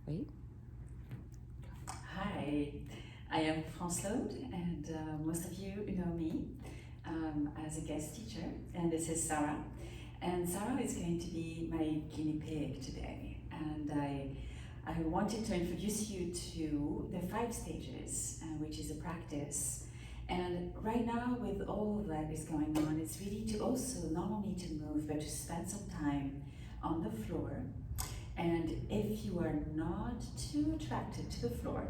Wait. Hi, I am France-Laude, and most of you know me as a guest teacher, and this is Sarah. And Sarah is going to be my guinea pig today, and I wanted to introduce you to the 5 stages, which is a practice. And right now, with all that is going on, it's really to also not only to move, but to spend some time on the floor. And if you are not too attracted to the floor,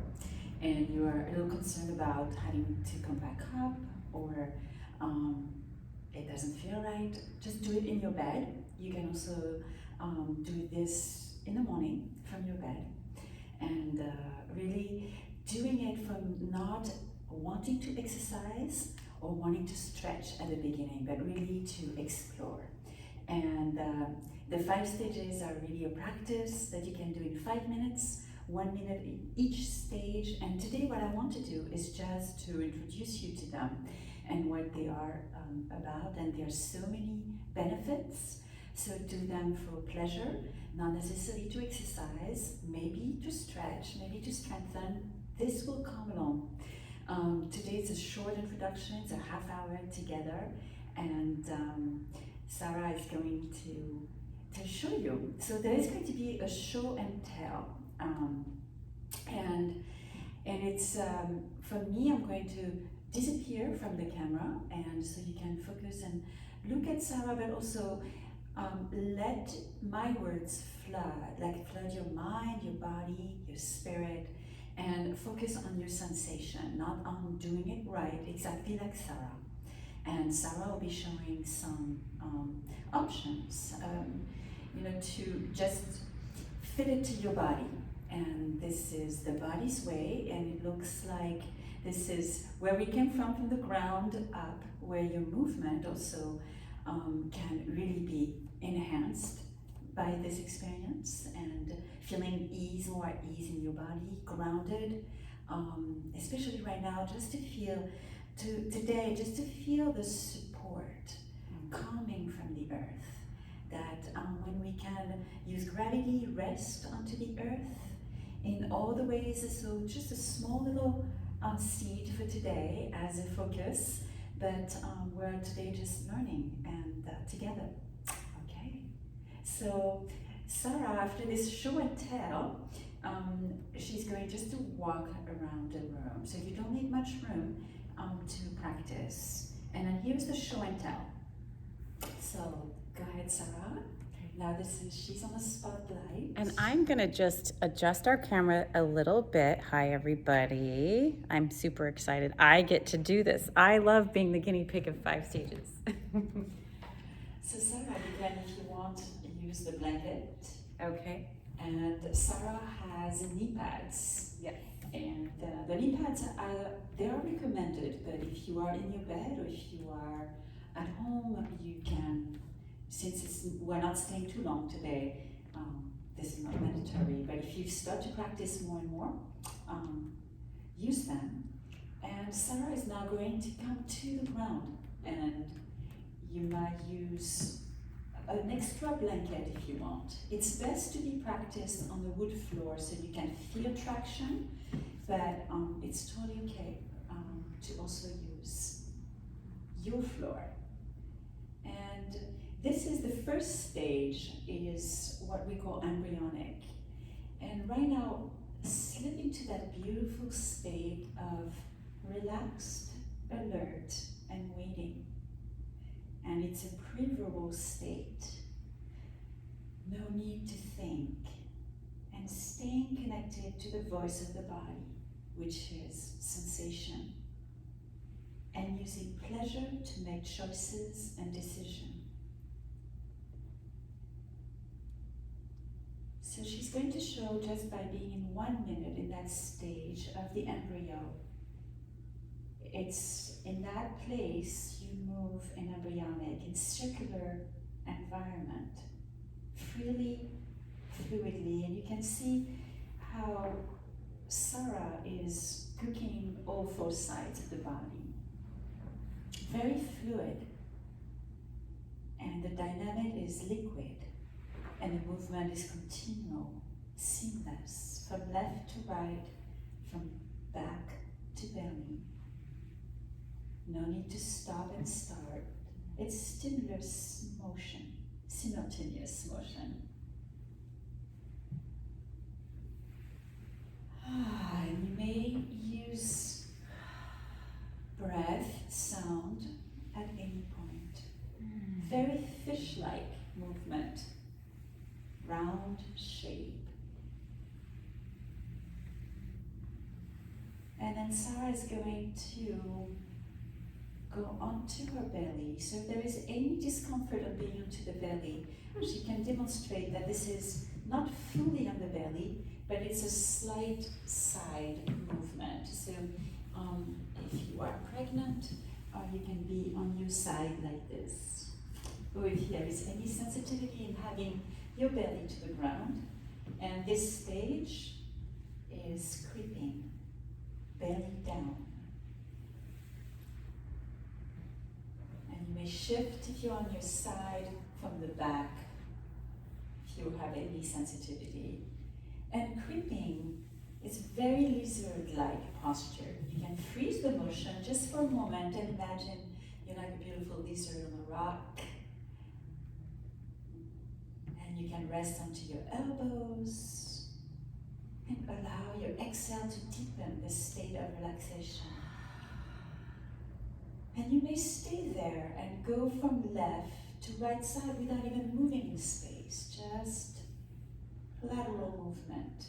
and you are a little concerned about having to come back up, or um, it doesn't feel right, just do it in your bed. You can also do this in the morning from your bed, and really doing it from not wanting to exercise or wanting to stretch at the beginning, but really to explore. And the 5 stages are really a practice that you can do in 5 minutes, 1 minute in each stage. And today, what I want to do is just to introduce you to them and what they are about. And there are so many benefits. So do them for pleasure, not necessarily to exercise, maybe to stretch, maybe to strengthen. This will come along. Today it's a short introduction, it's a half hour together, and Sarah is going to show you. So there is going to be a show and tell, and it's for me. I'm going to disappear from the camera, and so you can focus and look at Sarah, but also let my words flood your mind, your body, your spirit, and focus on your sensation, not on doing it right, exactly like Sarah. And Sarah will be showing some options, to just fit it to your body. And this is the body's way, and it looks like this is where we came from the ground up, where your movement also can really be enhanced by this experience, and feeling more at ease in your body, grounded, especially right now, just to feel today, just to feel the support coming from the earth. That when we can use gravity, rest onto the earth in all the ways. So just a small little seed for today as a focus, but we're today just learning and together. Okay, so Sarah, after this show and tell, she's going just to walk around the room. So you don't need much room to practice. And then here's the show and tell. So go ahead, Sarah. Now she's on the spotlight. And I'm gonna just adjust our camera a little bit. Hi, everybody. I'm super excited. I get to do this. I love being the guinea pig of 5 stages. So Sarah, you can, if you want, use the blanket. Okay. And Sarah has knee pads. Yes. And the knee pads they are recommended, but if you are in your bed or if you are at home, you can, since we're not staying too long today, this is not mandatory, but if you start to practice more and more, use them. And Sarah is now going to come to the ground, and you might use an extra blanket if you want. It's best to be practiced on the wood floor so you can feel traction, but it's totally okay to also use your floor. And this is the first stage, is what we call embryonic. And right now, slip into that beautiful state of relaxed, alert, and waiting. And it's a pre-verbal state. No need to think. And staying connected to the voice of the body, which is sensation. And using pleasure to make choices and decisions. So she's going to show just by being in 1 minute in that stage of the embryo. It's in that place you move in embryonic, in circular environment, freely, fluidly, and you can see how Sarah is cooking all 4 sides of the body. Very fluid, and the dynamic is liquid, and the movement is continual, seamless, from left to right, from back to belly. No need to stop and start. It's stimulus motion, simultaneous motion. And you may use breath, sound at any point. Very fish-like movement, round shape. And then Sarah is going to go onto her belly. So if there is any discomfort of being onto the belly, she can demonstrate that this is not fully on the belly, but it's a slight side movement. So if you are pregnant, you can be on your side like this. Or if there is any sensitivity in having your belly to the ground, and this stage is creeping, belly down. And you may shift if you're on your side from the back, if you have any sensitivity. And creeping is very lizard-like posture. You can freeze the motion just for a moment and imagine you're like a beautiful lizard on a rock. And you can rest onto your elbows and allow your exhale to deepen the state of relaxation. And you may stay there and go from left to right side without even moving in space, just lateral movement.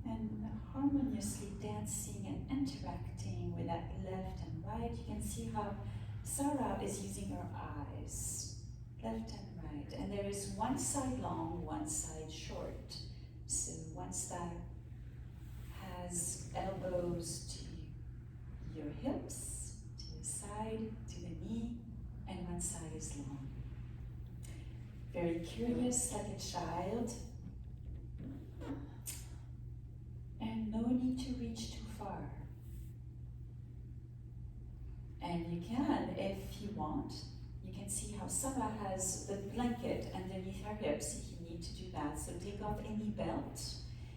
And harmoniously dancing and interacting with that left and right. You can see how Sarah is using her eyes, left and right. And there is one side long, one side short. So one side has elbows to your hips, to your side, to the knee, and one side is long. Very curious, like a child. And no need to reach too far. And you can, if you want, you can see how Sarah has the blanket underneath her hips if you need to do that. So take off any belt,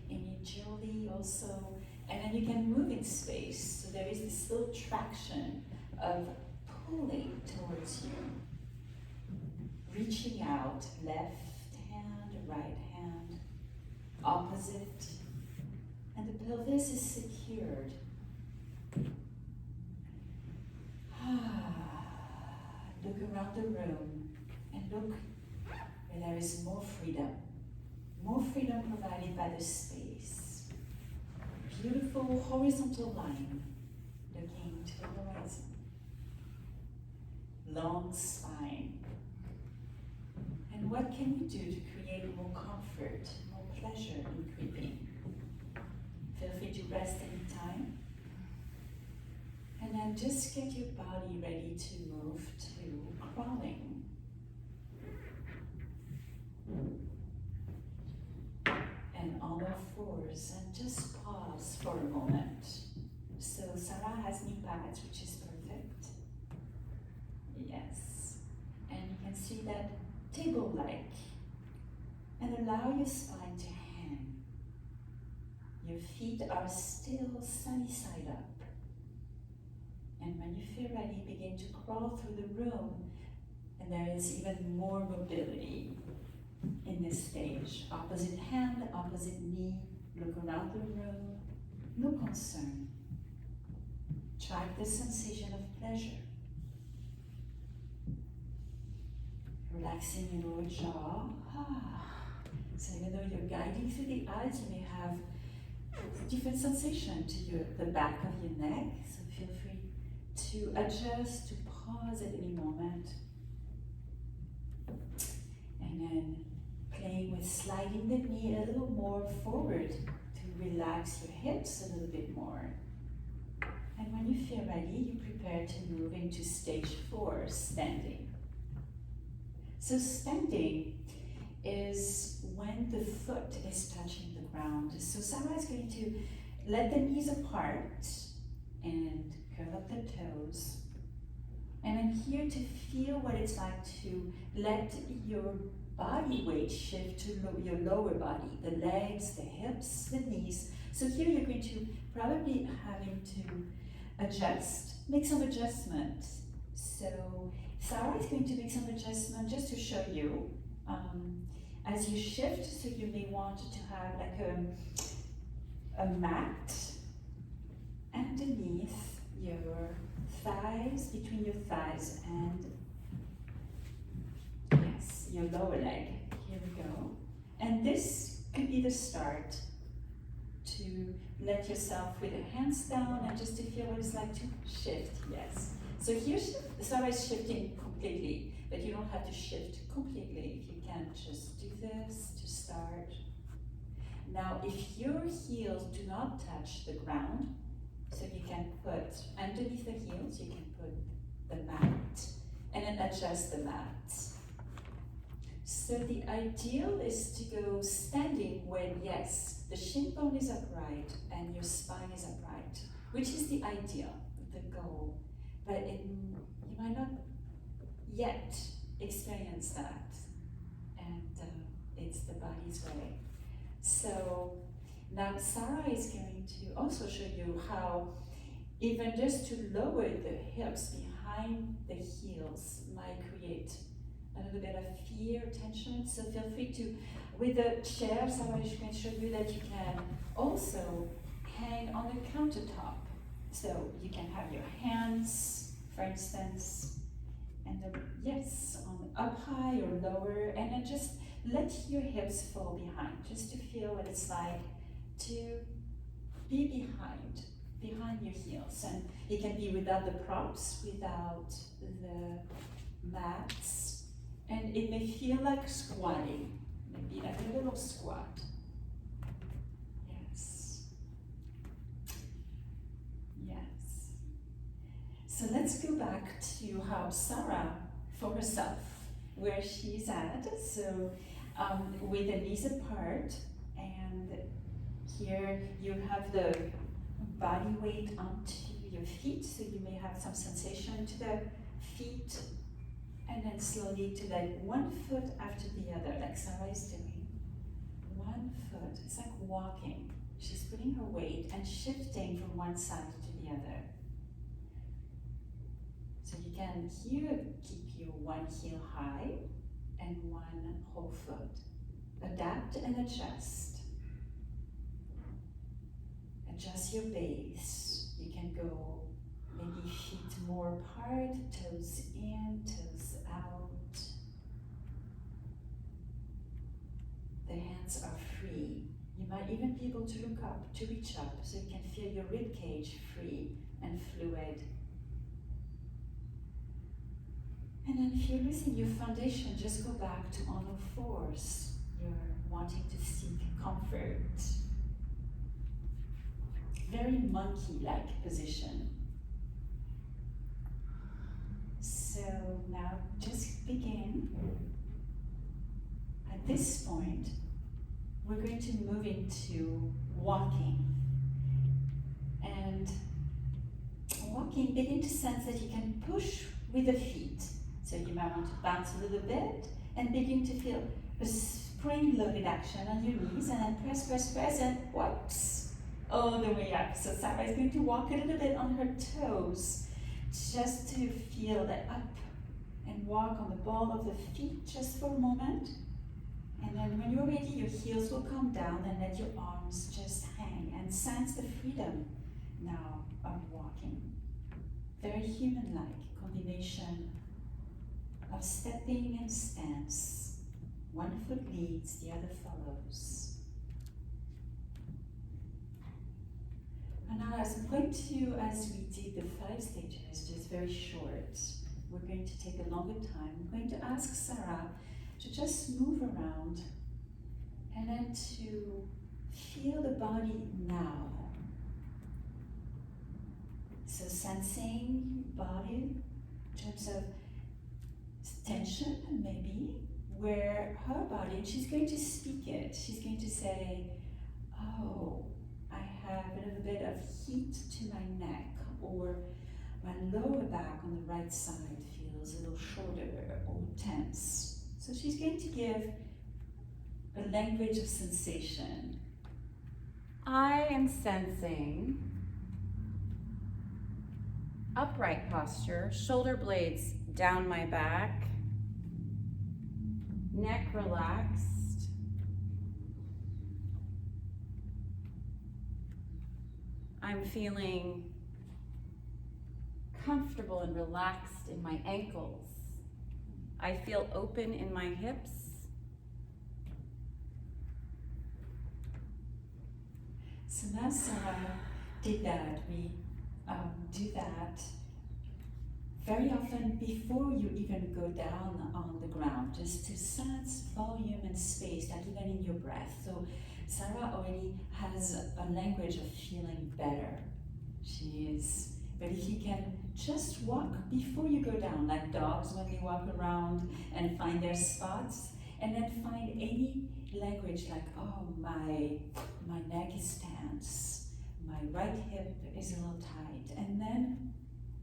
any jewelry also, and then you can move in space. So there is this little traction of pulling towards you. Reaching out, left hand, right hand, opposite. And the pelvis is secured. Look around the room and look where there is more freedom provided by the space. Beautiful horizontal line looking to the horizon. Long spine. And what can you do to create more comfort, more pleasure in creeping? Feel free to rest anytime. And then just get your body ready to move to crawling. And on all fours, and just pause for a moment. So Sarah has knee pads, which is perfect. Yes. And you can see that table-like. And allow your spine to hang. Your feet are still sunny side up. And when you feel ready, begin to crawl through the room. And there is even more mobility in this stage. Opposite hand, opposite knee, look around the room, no concern. Track the sensation of pleasure. Relaxing your lower jaw. So even though you're guiding through the eyes, you may have different sensation to the back of your neck. So feel free to adjust, to pause at any moment. And then playing with sliding the knee a little more forward to relax your hips a little bit more. And when you feel ready, you prepare to move into stage 4, standing. So standing is when the foot is touching the ground. So Sarah is going to let the knees apart and curl up the toes. And I'm here to feel what it's like to let your body weight shift to your lower body, the legs, the hips, the knees. So here you're going to probably having to make some adjustments. So Sarah is going to make some adjustment just to show you. As you shift, so you may want to have like a mat underneath your thighs, between your thighs and yes, your lower leg. Here we go. And this could be the start to let yourself with the hands down and just to feel what it's like to shift, yes. So here, Sarah is shifting completely, but you don't have to shift completely. If you can just do this to start. Now, if your heels do not touch the ground, so you can put underneath the heels, you can put the mat, and then adjust the mat. So the ideal is to go standing when, yes, the shin bone is upright and your spine is upright, which is the ideal, the goal. But you might not yet experience that, and it's the body's way. So now Sarah is going to also show you how even just to lower the hips behind the heels might create a little bit of fear, tension. So feel free to, with the chair, Sarah is going to show you that you can also hang on the countertop. So you can have your hands, for instance, and yes, on up high or lower, and then just let your hips fall behind, just to feel what it's like to be behind your heels. And it can be without the props, without the mats, and it may feel like squatting, maybe like a little squat. Yes. Yes. So let's go back to how Sarah, for herself, where she's at. So with the knees apart, and here you have the body weight onto your feet, so you may have some sensation to the feet, and then slowly to like one foot after the other, like Sarah is doing. One foot, it's like walking. She's putting her weight and shifting from one side to the other. So you can here keep your one heel high and one whole foot. Adapt and adjust. Adjust your base. You can go maybe feet more apart, toes in, toes out. The hands are free. You might even be able to look up, to reach up, so you can feel your rib cage free and fluid. And then if you're losing your foundation, just go back to on all fours. You're wanting to seek comfort. Very monkey-like position. So now just begin. At this point, we're going to move into walking. And walking, begin to sense that you can push with the feet. So you might want to bounce a little bit and begin to feel a spring-loaded action on your knees, and then press, press, press, and whoops, all the way up. So Sarah is going to walk a little bit on her toes, just to feel the up, and walk on the ball of the feet just for a moment. And then when you're ready, your heels will come down and let your arms just hang, and sense the freedom now of walking. Very human-like combination of stepping and stance. One foot leads, the other follows. And now as I'm going to, as we did the 5 stages, just very short, we're going to take a longer time. I'm going to ask Sarah to just move around and then to feel the body now. So sensing body in terms of tension, maybe, where her body, and she's going to speak it. She's going to say, oh, I have a little bit of heat to my neck, or my lower back on the right side feels a little shorter or tense. So she's going to give a language of sensation. I am sensing upright posture, shoulder blades down my back, neck relaxed. I'm feeling comfortable and relaxed in my ankles. I feel open in my hips. So now Sarah did that. We do that very often before you even go down on the ground, just to sense volume and space, like even in your breath. So Sarah already has a language of feeling better. But if you can just walk before you go down, like dogs when they walk around and find their spots, and then find any language like, oh, my neck is tense, my right hip is a little tight, and then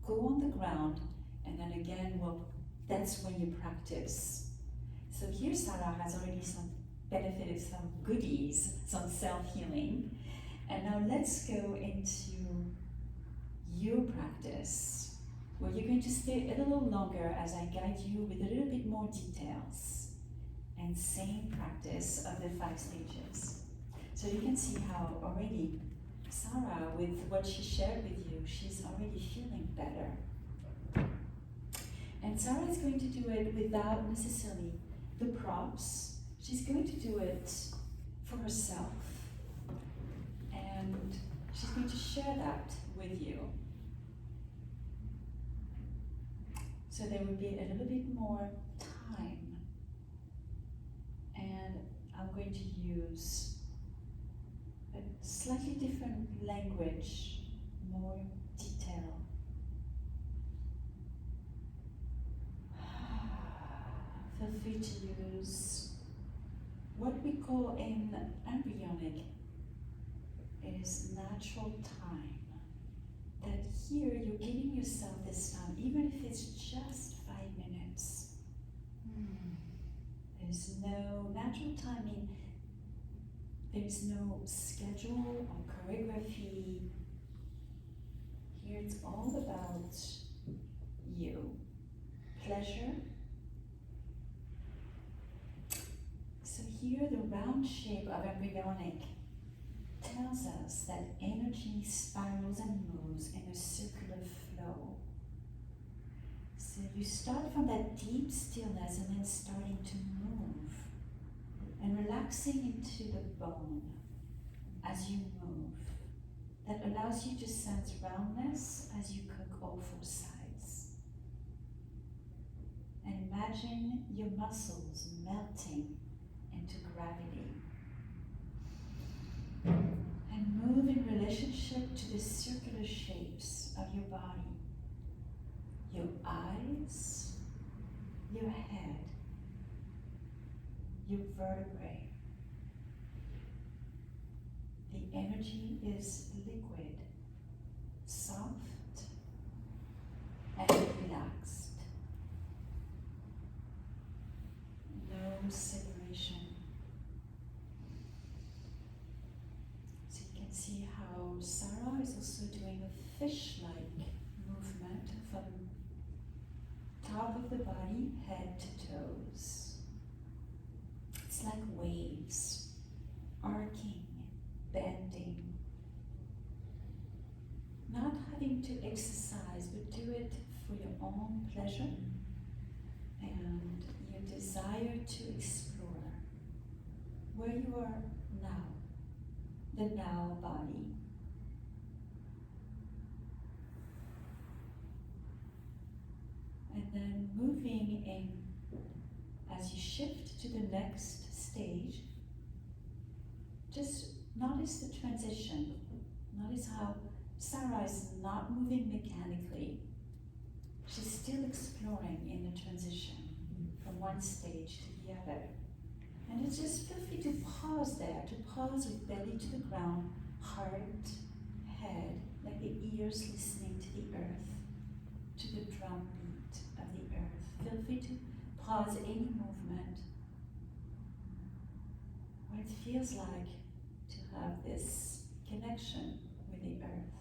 go on the ground, and then again, well, that's when you practice. So here Sarah has already benefited some goodies, some self-healing, and now let's go into your practice, where you're going to stay a little longer as I guide you with a little bit more details and same practice of the 5 stages. So you can see how already Sarah, with what she shared with you, she's already feeling better. And Sarah is going to do it without necessarily the props. She's going to do it for herself. And she's going to share that with you. So there will be a little bit more time. And I'm going to use a slightly different language, more detail. Feel free to use what we call in embryonic is natural time. That here you're giving yourself this time, even if it's just 5 minutes. There's no natural timing. There's no schedule or choreography. Here it's all about you. Pleasure. So here the round shape of embryonic tells us that energy spirals and moves in a circular flow. So you start from that deep stillness and then starting to move and relaxing into the bone as you move. That allows you to sense roundness as you cook all 4 sides. And imagine your muscles melting into gravity. And move in relationship to the circular shapes of your body. Your eyes, your head, your vertebrae. The energy is liquid, soft, and relaxed. No separation. So you can see how Sarah is also doing a fish-like movement from top of the body, head to toes. It's like waves, arcing, bending. Not having to exercise, but do it for your own pleasure and your desire to explore where you are now, the now body. And then moving in, as you shift to the next stage, just notice the transition. Notice how Sarah is not moving mechanically. She's still exploring in the transition from one stage to the other. And it's just feel free to pause there, to pause with belly to the ground, heart, head, like the ears listening to the earth, to the drumbeat of the earth. Feel free to pause any movement. What it feels like to have this connection with the earth.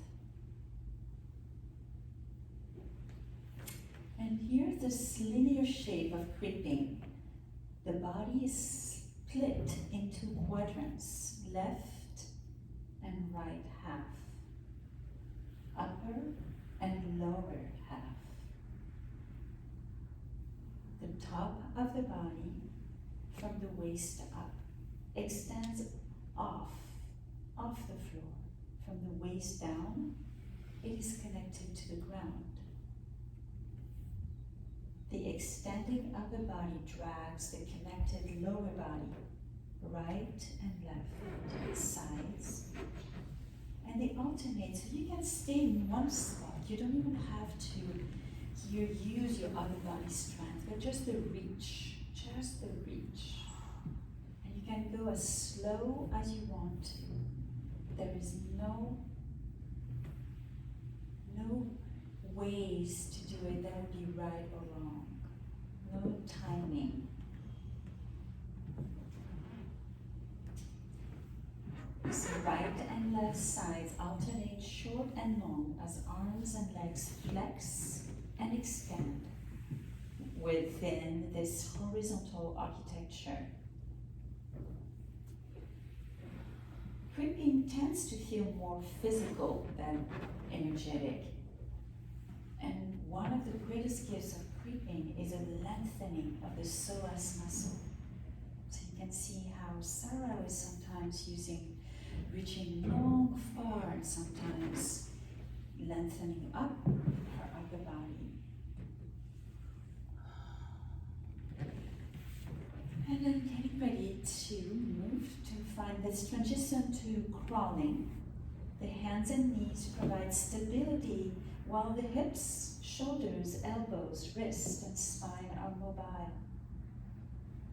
And here's this linear shape of creeping. The body is split into quadrants, left and right half, upper and lower half. The top of the body, from the waist up, extends off the floor. From the waist down, it is connected to the ground. The extending upper body drags the connected lower body, right and left, sides, and they alternate, so you can stay in one spot. You don't even have to use your upper body strength, but just the reach, and you can go as slow as you want to. There is no ways to do it that would be right or wrong. No timing. So right and left sides alternate short and long as arms and legs flex and extend within this horizontal architecture. Creeping tends to feel more physical than energetic. And one of the greatest gifts of creeping is a lengthening of the psoas muscle. So you can see how Sarah is sometimes reaching long, far, and sometimes lengthening up her upper body. And then getting ready to move to find this transition to crawling. The hands and knees provide stability while the hips, shoulders, elbows, wrists, and spine are mobile.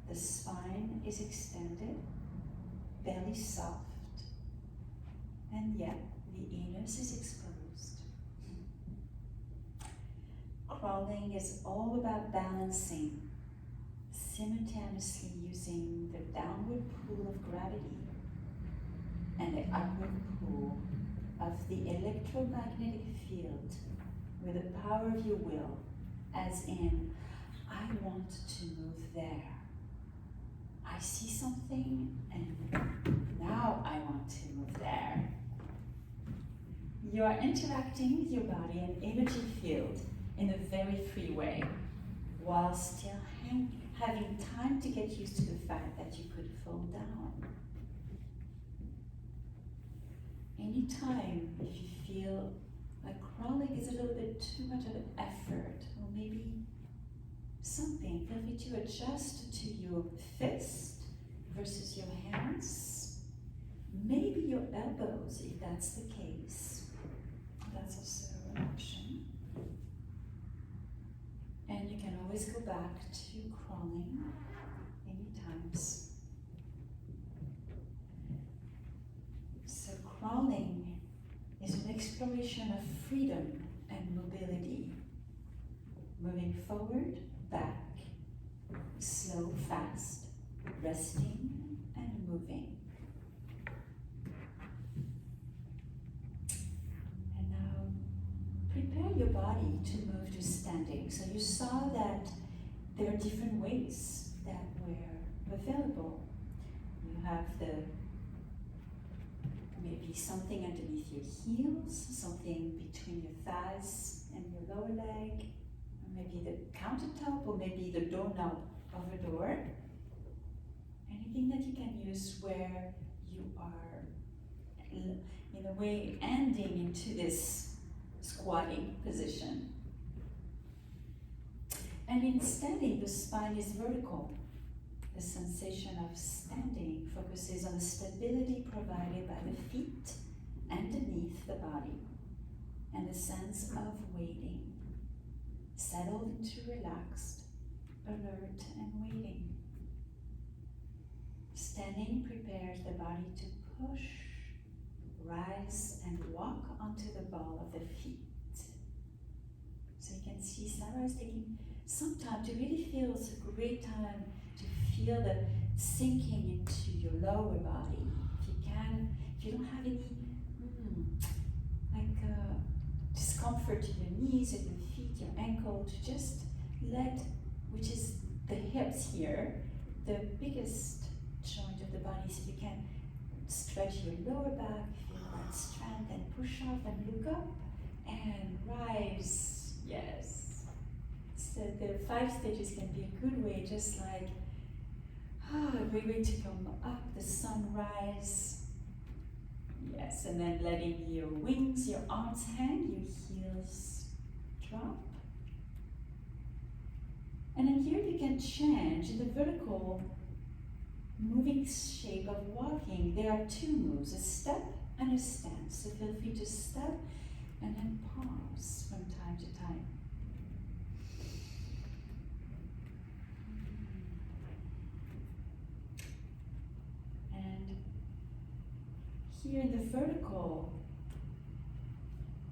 The spine is extended, belly soft, and yet the anus is exposed. Crawling is all about balancing, simultaneously using the downward pull of gravity and the upward pull of the electromagnetic field with the power of your will, as in, I want to move there. I see something and now I want to move there. You are interacting with your body and energy field in a very free way, while still having time to get used to the fact that you could fall down. Anytime if you feel like crawling is a little bit too much of an effort, or maybe something, feel free to adjust to your fist versus your hands, maybe your elbows if that's the case. That's also an option. And you can always go back to crawling any times. So crawling is an exploration of freedom and mobility. Moving forward, back, slow, fast, resting and moving. And now prepare your body to move to standing. So you saw that there are different ways that were available. You have maybe something underneath your heels, something between your thighs and your lower leg, or maybe the countertop, or maybe the doorknob of a door. Anything that you can use where you are, in a way, ending into this squatting position. And in standing, the spine is vertical. The sensation of standing focuses on the stability provided by the feet underneath the body and the sense of waiting, settled into relaxed, alert, and waiting. Standing prepares the body to push, rise, and walk onto the ball of the feet. So you can see Sarah is taking some time to really feel. It's a great time to feel the sinking into your lower body. If you can, if you don't have any discomfort to your knees or your feet, your ankle, to just let, which is the hips here, the biggest joint of the body, so you can stretch your lower back, feel that strength, and push off and look up and rise. Yes. So the 5 stages can be a good way, just like a great way to come up, the sunrise. Yes, and then letting your wings, your arms hang, your heels drop. And then here you can change in the vertical moving shape of walking. There are 2 moves, a step and a stance. So feel free to step and then pause from time to time. And here in the vertical,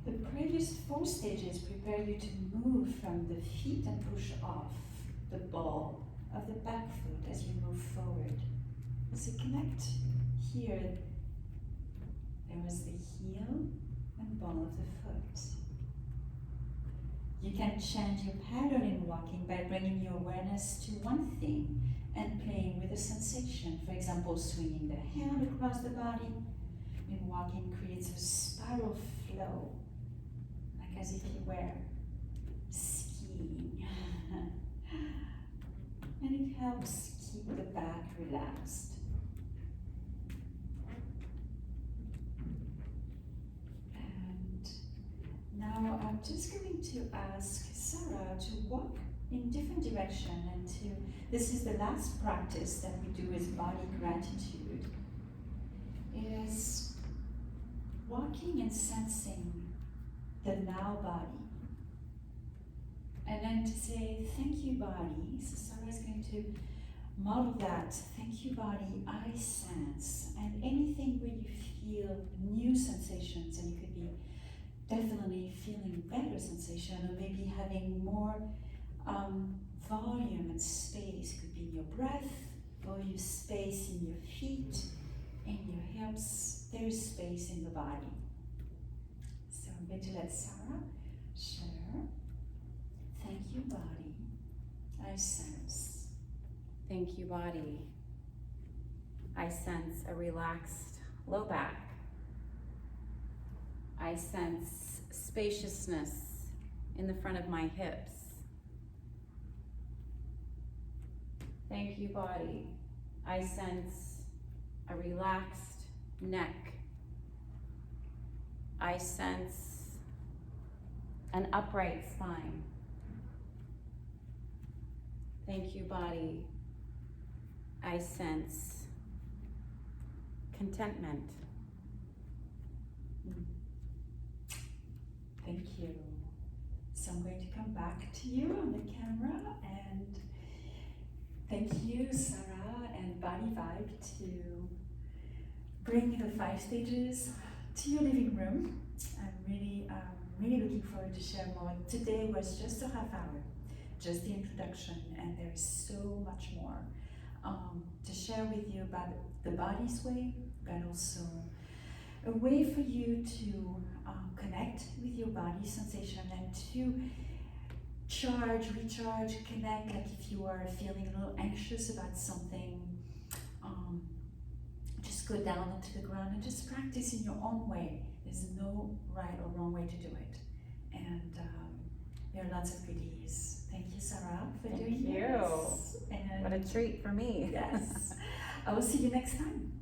the previous 4 stages prepare you to move from the feet and push off the ball of the back foot as you move forward. So connect here. There was the heel and ball of the foot. You can change your pattern in walking by bringing your awareness to one thing and playing with the sensation. For example, swinging the hand across the body. In walking creates a spiral flow, like as if you were skiing. And it helps keep the back relaxed. And now I'm just going to ask Sarah to walk in different direction, and this is the last practice that we do is body gratitude. It is walking and sensing the now body. And then to say, thank you body. So Sarah is going to model that. Thank you body, I sense. And anything where you feel new sensations, and you could be definitely feeling better sensation, or maybe having more volume and space. It could be in your breath, volume, space in your feet, in your hips. There is space in the body. So I'm going to let Sarah share. Thank you, body. I sense. Thank you, body. I sense a relaxed low back. I sense spaciousness in the front of my hips. Thank you, body. I sense a relaxed neck. I sense an upright spine. Thank you, body. I sense contentment. Thank you. So I'm going to come back to you on the camera, and thank you, Sarah and Body Vibe, to bring the 5 stages to your living room. I'm really looking forward to share more. Today was just a half hour, just the introduction, and there is so much more to share with you about the body's way, but also a way for you to connect with your body sensation and to charge, recharge, connect. Like if you are feeling a little anxious about something, just go down onto the ground and just practice in your own way. There's no right or wrong way to do it. And there are lots of goodies. Thank you, Sarah, for doing this. Thank you. What a treat for me. Yes. I will see you next time.